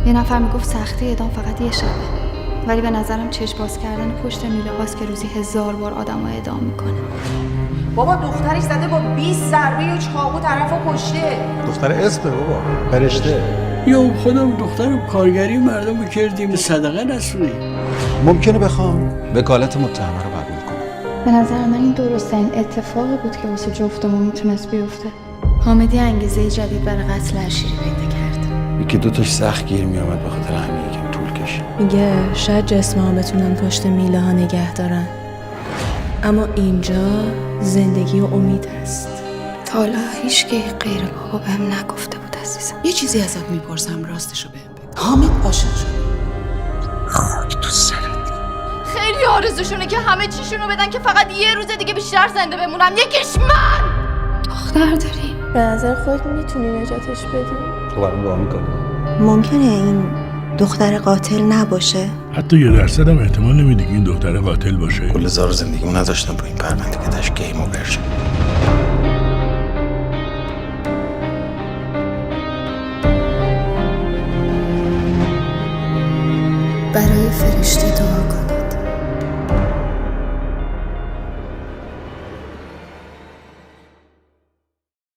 یه نفر میگفت سختی اعدام فقط یه شبه، ولی به نظرم چشم باز کردن پشت میله هاست که روزی 1000 بار آدمو اعدام میکنه. بابا دخترش زده با 20 ضربه و چاقو طرفو کشته. دختر اسمه بابا، فرشته. یا خودم دخترم کارگری مردم رو کردیم صدقه نسونی. ممکنه بخوام وکالت متهمه رو قبول کنم. به نظر من این درست‌ترین اتفاقی بود که واسه جفتمون میتونست بیفته. حامدی انگیزه جدید برای قتل عشیری پیدا کرد. یکی دوتاش سخت گیر میامد به خاطر همین یکم طول کشید. میگه شاید جسم ها بتونن پشت میله ها نگه دارن، اما اینجا زندگی و امید هست. تا حالا هیچ که غیر بابا بهم نگفته بود عزیزم. یه چیزی ازت میپرسم، راستشو بهم بگو. حامد عاشق شد. خاک تو سرت. خیلی آرزوشونه که همه چیشونو بدن که فقط یه روز دیگه بیشتر زنده بمونم. یکیش من. دختر داری؟ به نظر خودت میتونی نجاتش بدی؟ تو برام دعا میکنی؟ ممکنه این دختر قاتل نباشه؟ حتی 1% هم احتمال نمیدی که این دختر قاتل باشه. کل زار زندگیمو نذاشتم رو این پرونده که داشت گیم اوور شد. برای فرشته